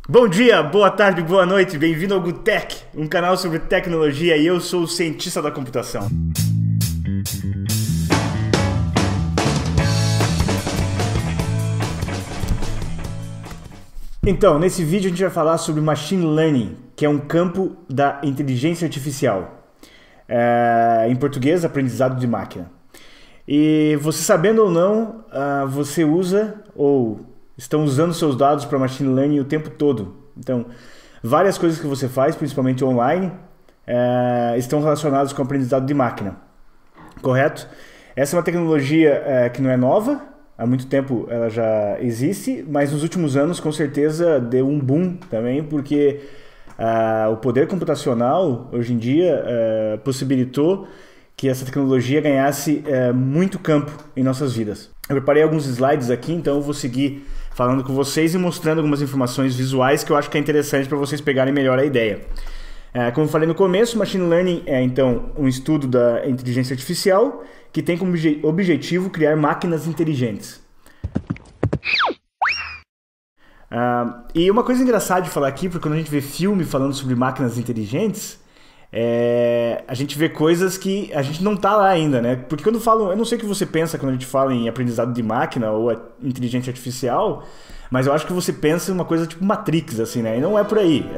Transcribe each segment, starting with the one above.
Bom dia, boa tarde, boa noite, bem-vindo ao GuTech, um canal sobre tecnologia e eu sou o cientista da computação. Então, nesse vídeo a gente vai falar sobre Machine Learning, que é um campo da inteligência artificial. Em português, aprendizado de máquina. E você sabendo ou não, você usa ou estão usando seus dados para Machine Learning o tempo todo. Então, várias coisas que você faz, principalmente online, estão relacionadas com o aprendizado de máquina. Correto? Essa é uma tecnologia que não é nova. Há muito tempo ela já existe, mas nos últimos anos com certeza deu um boom também, porque o poder computacional hoje em dia possibilitou que essa tecnologia ganhasse muito campo em nossas vidas. Eu preparei alguns slides aqui, então eu vou seguir falando com vocês e mostrando algumas informações visuais que eu acho que é interessante para vocês pegarem melhor a ideia. Como eu falei no começo, Machine Learning é então um estudo da inteligência artificial que tem como objetivo criar máquinas inteligentes. E uma coisa engraçada de falar aqui, porque quando a gente vê filme falando sobre máquinas inteligentes, a gente vê coisas que a gente não tá lá ainda, né? Porque quando falam, eu não sei o que você pensa quando a gente fala em aprendizado de máquina ou inteligência artificial, mas eu acho que você pensa em uma coisa tipo Matrix, assim, né? E não é por aí.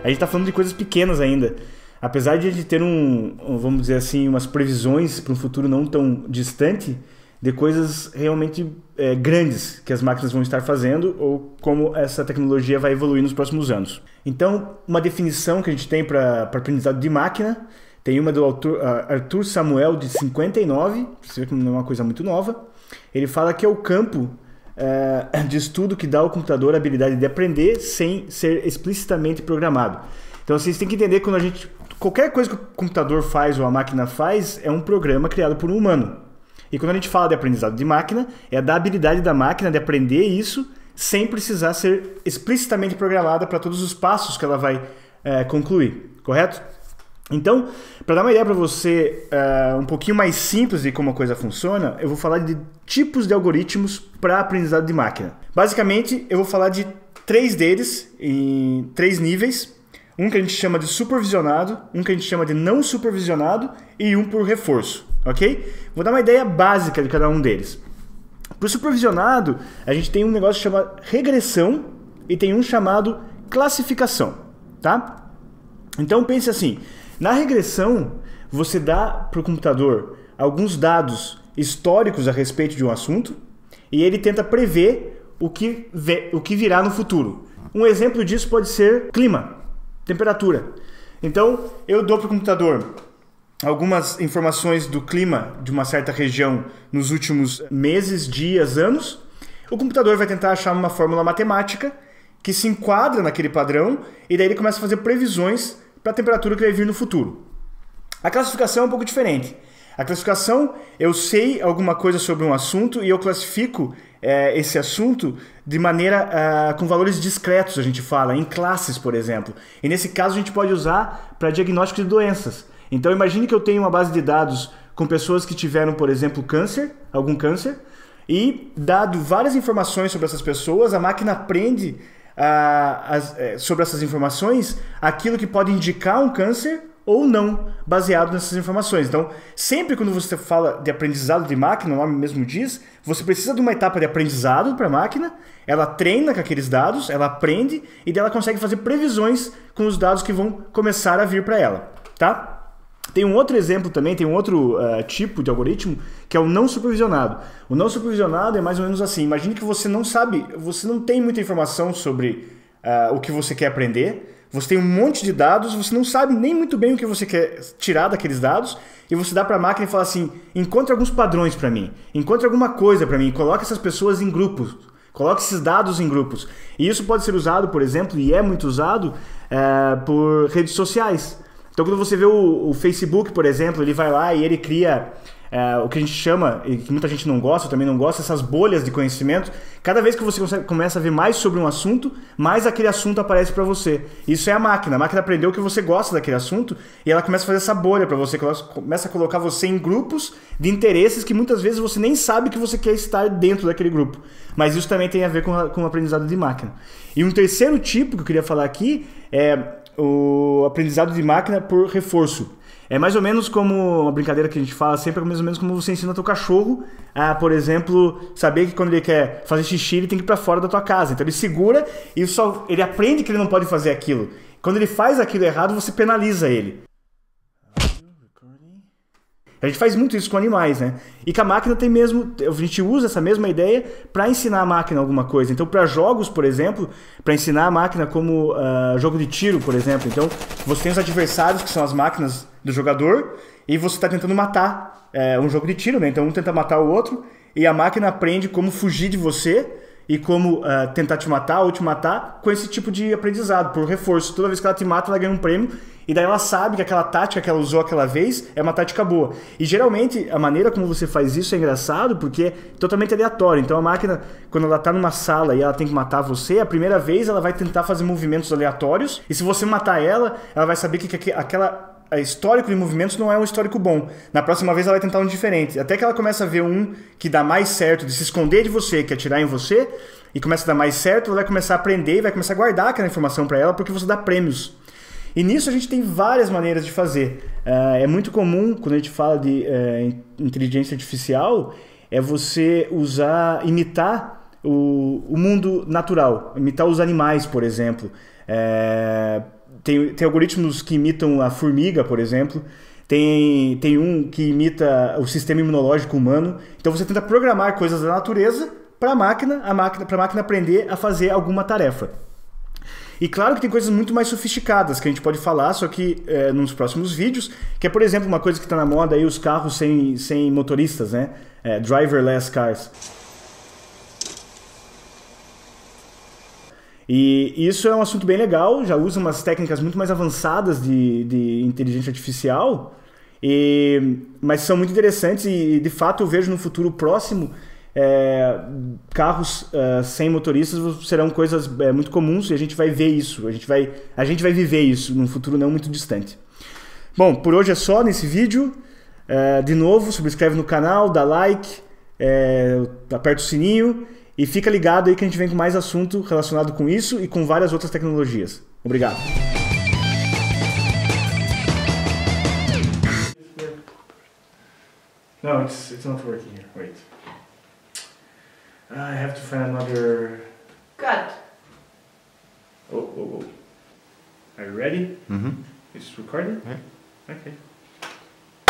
A gente tá falando de coisas pequenas ainda. Apesar de a gente ter vamos dizer assim, umas previsões para um futuro não tão distante de coisas realmente grandes que as máquinas vão estar fazendo ou como essa tecnologia vai evoluir nos próximos anos. Então, uma definição que a gente tem para aprendizado de máquina, tem uma do autor Arthur Samuel, de 59, você vê que não é uma coisa muito nova. Ele fala que é o campo de estudo que dá ao computador a habilidade de aprender sem ser explicitamente programado. Então, vocês têm que entender que qualquer coisa que o computador faz ou a máquina faz é um programa criado por um humano. E quando a gente fala de aprendizado de máquina, é da habilidade da máquina de aprender isso sem precisar ser explicitamente programada para todos os passos que ela vai concluir, correto? Então, para dar uma ideia para você um pouquinho mais simples de como a coisa funciona, eu vou falar de tipos de algoritmos para aprendizado de máquina. Basicamente, eu vou falar de 3 deles, em 3 níveis. Um que a gente chama de supervisionado, um que a gente chama de não supervisionado e um por reforço, ok? Vou dar uma ideia básica de cada um deles. Para o supervisionado, a gente tem um negócio chamado regressão e tem um chamado classificação, tá? Então pense assim, na regressão você dá para o computador alguns dados históricos a respeito de um assunto e ele tenta prever o que virá no futuro. Um exemplo disso pode ser clima. Temperatura. Então, eu dou para o computador algumas informações do clima de uma certa região nos últimos meses, dias, anos. O computador vai tentar achar uma fórmula matemática que se enquadra naquele padrão e daí ele começa a fazer previsões para a temperatura que vai vir no futuro. A classificação é um pouco diferente. A classificação, eu sei alguma coisa sobre um assunto e eu classifico esse assunto de maneira com valores discretos, a gente fala, em classes, por exemplo. E nesse caso a gente pode usar para diagnóstico de doenças. Então imagine que eu tenho uma base de dados com pessoas que tiveram, por exemplo, algum câncer, e dado várias informações sobre essas pessoas, a máquina aprende sobre essas informações aquilo que pode indicar um câncer ou não, baseado nessas informações. Então, sempre quando você fala de aprendizado de máquina, o nome mesmo diz, você precisa de uma etapa de aprendizado para a máquina, ela treina com aqueles dados, ela aprende e daí ela consegue fazer previsões com os dados que vão começar a vir para ela, tá? Tem um outro exemplo também, tem um outro tipo de algoritmo, que é o não supervisionado. O não supervisionado é mais ou menos assim, imagine que você não sabe, você não tem muita informação sobre o que você quer aprender. Você tem um monte de dados, você não sabe nem muito bem o que você quer tirar daqueles dados e você dá para a máquina e fala assim, encontre alguns padrões para mim, encontre alguma coisa para mim, coloque essas pessoas em grupos, coloque esses dados em grupos. E isso pode ser usado, por exemplo, e é muito usado por redes sociais. Então Então quando você vê o Facebook, por exemplo, ele vai lá e ele cria o que a gente chama, e que muita gente não gosta, eu também não gosta, essas bolhas de conhecimento. Cada vez que você começa a ver mais sobre um assunto, mais aquele assunto aparece para você. Isso é a máquina aprendeu que você gosta daquele assunto e ela começa a fazer essa bolha para você, começa a colocar você em grupos de interesses que muitas vezes você nem sabe que você quer estar dentro daquele grupo. Mas isso também tem a ver com o aprendizado de máquina. E um terceiro tipo que eu queria falar aqui é o aprendizado de máquina por reforço. É mais ou menos como uma brincadeira que a gente fala sempre, é mais ou menos como você ensina teu cachorro a, por exemplo, saber que quando ele quer fazer xixi, ele tem que ir para fora da tua casa. Então ele segura e ele aprende que ele não pode fazer aquilo. Quando ele faz aquilo errado, você penaliza ele. A gente faz muito isso com animais, né? E com a máquina tem mesmo, a gente usa essa mesma ideia para ensinar a máquina alguma coisa. Então, para jogos, por exemplo, para ensinar a máquina como jogo de tiro, por exemplo. Então, você tem os adversários, que são as máquinas do jogador, e você está tentando matar um jogo de tiro, né? Então, um tenta matar o outro, e a máquina aprende como fugir de você e como tentar te matar ou te matar com esse tipo de aprendizado, por reforço. Toda vez que ela te mata, ela ganha um prêmio. E daí ela sabe que aquela tática que ela usou aquela vez é uma tática boa. E geralmente a maneira como você faz isso é engraçado porque é totalmente aleatório. Então a máquina, quando ela está numa sala e ela tem que matar você, a primeira vez ela vai tentar fazer movimentos aleatórios. E se você matar ela, ela vai saber que aquela histórico de movimentos não é um histórico bom. Na próxima vez ela vai tentar um diferente. Até que ela começa a ver um que dá mais certo de se esconder de você, que atirar em você, e começa a dar mais certo, ela vai começar a aprender e vai começar a guardar aquela informação para ela porque você dá prêmios. E nisso a gente tem várias maneiras de fazer. É muito comum, quando a gente fala de inteligência artificial, é você imitar o mundo natural, imitar os animais, por exemplo. Tem algoritmos que imitam a formiga, por exemplo. Tem um que imita o sistema imunológico humano. Então você tenta programar coisas da natureza para a máquina aprender a fazer alguma tarefa. E claro que tem coisas muito mais sofisticadas que a gente pode falar, só que nos próximos vídeos, que é, por exemplo, uma coisa que está na moda aí, os carros sem motoristas, né? Driverless cars. E isso é um assunto bem legal, já usa umas técnicas muito mais avançadas de inteligência artificial, mas são muito interessantes e, de fato, eu vejo no futuro próximo carros sem motoristas serão coisas muito comuns e a gente vai ver isso, a gente vai viver isso num futuro não muito distante. Bom, por hoje é só nesse vídeo. De novo, subscreve no canal, dá like, aperta o sininho e fica ligado aí que a gente vem com mais assunto relacionado com isso e com várias outras tecnologias. Obrigado. No, it's not working here. Wait. I have to find another... Cut. Oh. Are you ready? Mm-hmm. It's recording? Yeah. Okay.